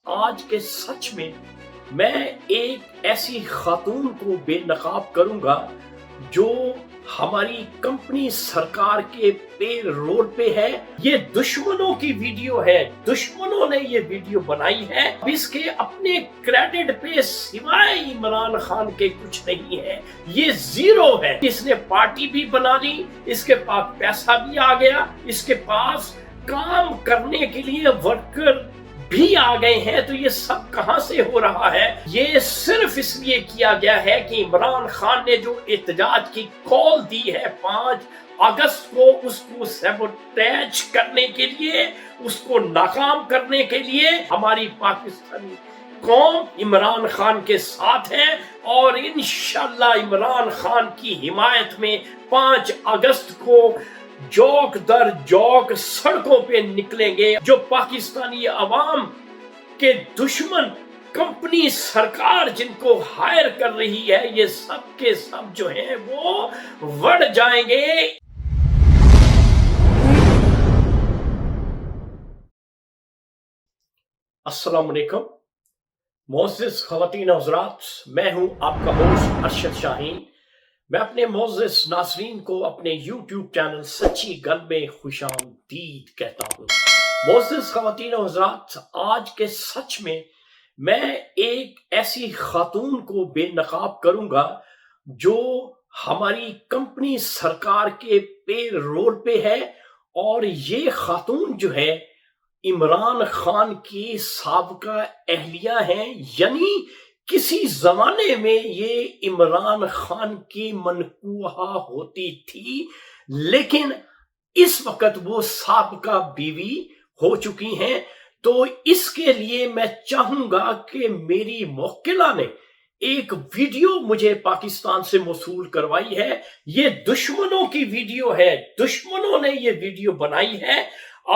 آج کے سچ میں ایک ایسی خاتون کو بے نقاب کروں گا جو ہماری کمپنی سرکار کے پے رول پہ ہے۔ یہ دشمنوں کی ویڈیو ہے، دشمنوں نے یہ ویڈیو بنائی ہے۔ اس کے اپنے کریڈٹ پہ سوائے عمران خان کے کچھ نہیں ہے، یہ زیرو ہے۔ اس نے پارٹی بھی بنا لی، اس کے پاس پیسہ بھی آ گیا، اس کے پاس کام کرنے کے لیے ورکر بھی آ گئے ہیں۔ تو یہ سب کہاں سے ہو رہا ہے؟ یہ صرف اس لیے کیا گیا ہے کہ عمران خان نے جو احتجاج کی کال دی ہے 5 اگست کو، اس کو سیبوٹیج کرنے کے لیے، اس کو ناکام کرنے کے لیے ہماری پاکستانی قوم عمران خان کے ساتھ ہے، اور انشاءاللہ عمران خان کی حمایت میں 5 اگست کو جوک در جوک سڑکوں پہ نکلیں گے۔ جو پاکستانی عوام کے دشمن کمپنی سرکار جن کو ہائر کر رہی ہے، یہ سب کے سب جو ہیں وہ وڑ جائیں گے۔ السلام علیکم معزز خواتین و حضرات، میں ہوں آپ کا ہوسٹ ارشد شاہین۔ میں اپنے معزز ناظرین کو اپنے یوٹیوب چینل سچی گل میں خوش آمدید کہتا ہوں۔ معزز خواتین و حضرات، آج کے سچ میں ایک ایسی خاتون کو بے نقاب کروں گا جو ہماری کمپنی سرکار کے پے رول پہ ہے، اور یہ خاتون جو ہے عمران خان کی سابقہ اہلیہ ہیں، یعنی کسی زمانے میں یہ عمران خان کی منکوحہ ہوتی تھی، لیکن اس وقت وہ سابقہ بیوی ہو چکی ہیں۔ تو اس کے لیے میں چاہوں گا کہ میری موکلہ نے ایک ویڈیو مجھے پاکستان سے موصول کروائی ہے۔ یہ دشمنوں کی ویڈیو ہے، دشمنوں نے یہ ویڈیو بنائی ہے۔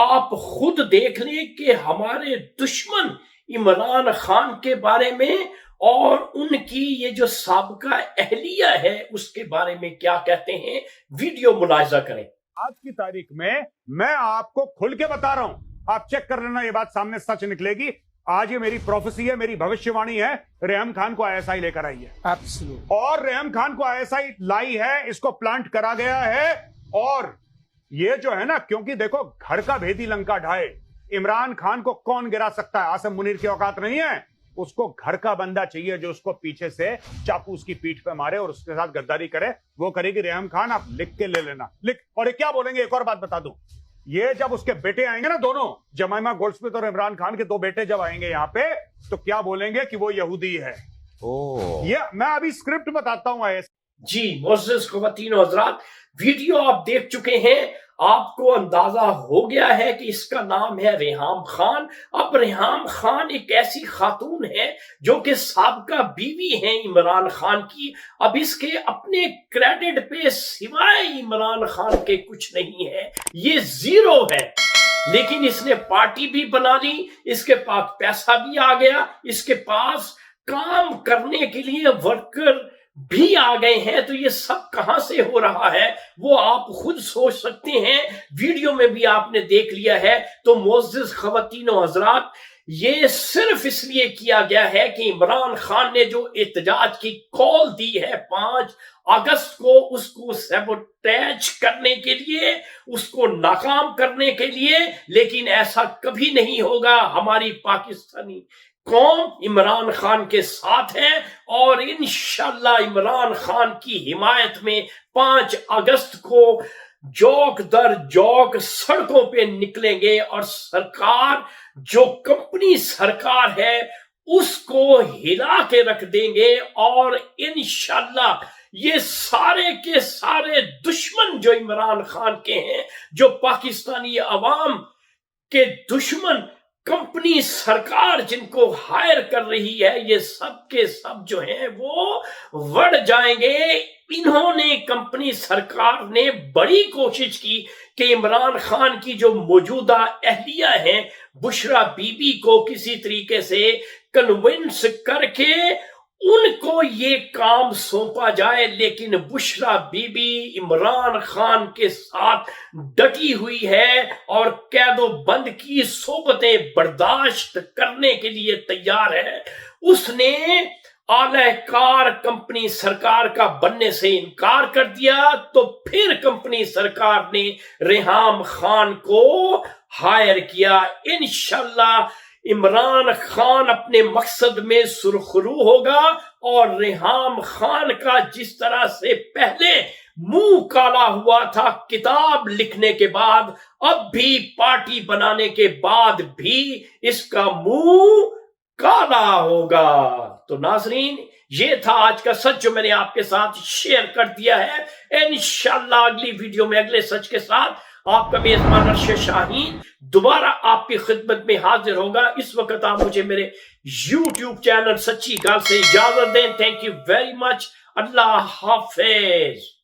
آپ خود دیکھ لیں کہ ہمارے دشمن عمران خان کے بارے میں اور ان کی یہ جو سابقہ اہلیہ ہے اس کے بارے میں کیا کہتے ہیں۔ ویڈیو ملاحظہ کریں۔ آج کی تاریخ میں آپ کو کھل کے بتا رہا ہوں، آپ چیک کر لینا، یہ بات سامنے سچ نکلے گی۔ آج یہ میری پروفیسی ہے، میری بھوشیہ وانی ہے۔ ریحم خان کو ISI لے کر آئی ہے، اور ریحم خان کو ISI لائی ہے، اس کو پلانٹ کرا گیا ہے۔ اور یہ جو ہے نا، کیونکہ دیکھو گھر کا بھیدی لنکا ڈھائے، عمران خان کو کون گرا سکتا ہے؟ عاصم منیر کی اوقات نہیں ہے۔ اس کو گھر کا بندہ چاہیے جو اس کو پیچھے سے چاقو اس کی پیٹھ پہ مارے اور اس کے ساتھ غداری کرے۔ وہ کرے گی ریحم خان، آپ لکھ کے لے لینا، لکھ۔ اور یہ کیا بولیں گے، ایک اور بات بتا دوں، یہ جب اس کے بیٹے آئیں گے نا، دونوں جمائمہ گولڈسمتھ اور عمران خان کے 2 بیٹے جب آئیں گے یہاں پہ، تو کیا بولیں گے کہ وہ یہودی ہے۔ یہ میں ابھی اسکرپٹ بتاتا ہوں۔ جی معزز خواتین و حضرات، ویڈیو آپ دیکھ چکے ہیں، آپ کو اندازہ ہو گیا ہے کہ اس کا نام ہے ریحام خان۔ اب ریحام خان ایک ایسی خاتون ہے جو کہ سابقہ بیوی ہیں عمران خان کی۔ اب اس کے اپنے کریڈٹ پہ سوائے عمران خان کے کچھ نہیں ہے، یہ زیرو ہے۔ لیکن اس نے پارٹی بھی بنا لی، اس کے پاس پیسہ بھی آ گیا، اس کے پاس کام کرنے کے لیے ورکر بھی آ گئے ہیں۔ تو یہ سب کہاں سے ہو رہا ہے وہ آپ خود سوچ سکتے ہیں، ویڈیو میں بھی آپ نے دیکھ لیا ہے۔ تو معزز خواتین و حضرات، یہ صرف اس لیے کیا گیا ہے کہ عمران خان نے جو احتجاج کی کال دی ہے 5 اگست کو، اس کو سیبوٹیج کرنے کے لیے، اس کو ناکام کرنے کے لیے، لیکن ایسا کبھی نہیں ہوگا۔ ہماری پاکستانی قوم عمران خان کے ساتھ ہے، اور انشاءاللہ عمران خان کی حمایت میں 5 اگست کو جوک در جوک سڑکوں پہ نکلیں گے، اور سرکار جو کمپنی سرکار ہے اس کو ہلا کے رکھ دیں گے۔ اور انشاءاللہ یہ سارے کے سارے دشمن جو عمران خان کے ہیں، جو پاکستانی عوام کے دشمن کمپنی سرکار جن کو ہائر کر رہی ہے، یہ سب کے سب جو ہیں وہ وڑ جائیں گے۔ انہوں نے کمپنی سرکار نے بڑی کوشش کی کہ عمران خان کی جو موجودہ اہلیہ ہیں بشرا بی بی کو کسی طریقے سے کنونس کر کے ان کو یہ کام سونپا جائے، لیکن بشرا بی بی عمران خان کے ساتھ ڈٹی ہوئی ہے اور قید و بند کی صحبتیں برداشت کرنے کے لیے تیار ہے۔ اس نے اعلی کار کمپنی سرکار کا بننے سے انکار کر دیا، تو پھر کمپنی سرکار نے ریحام خان کو ہائر کیا۔ انشاءاللہ عمران خان اپنے مقصد میں سرخرو ہوگا، اور ریحام خان کا جس طرح سے پہلے منہ کالا ہوا تھا کتاب لکھنے کے بعد، اب بھی پارٹی بنانے کے بعد بھی اس کا منہ کالا ہوگا۔ تو ناظرین، یہ تھا آج کا سچ جو میں نے آپ کے ساتھ شیئر کر دیا ہے۔ انشاءاللہ اگلی ویڈیو میں اگلے سچ کے ساتھ آپ کا میزبان ارشد شاہین دوبارہ آپ کی خدمت میں حاضر ہوگا۔ اس وقت آپ مجھے میرے یوٹیوب چینل سچی گال سے اجازت دیں۔ Thank you very much. Allah حافظ۔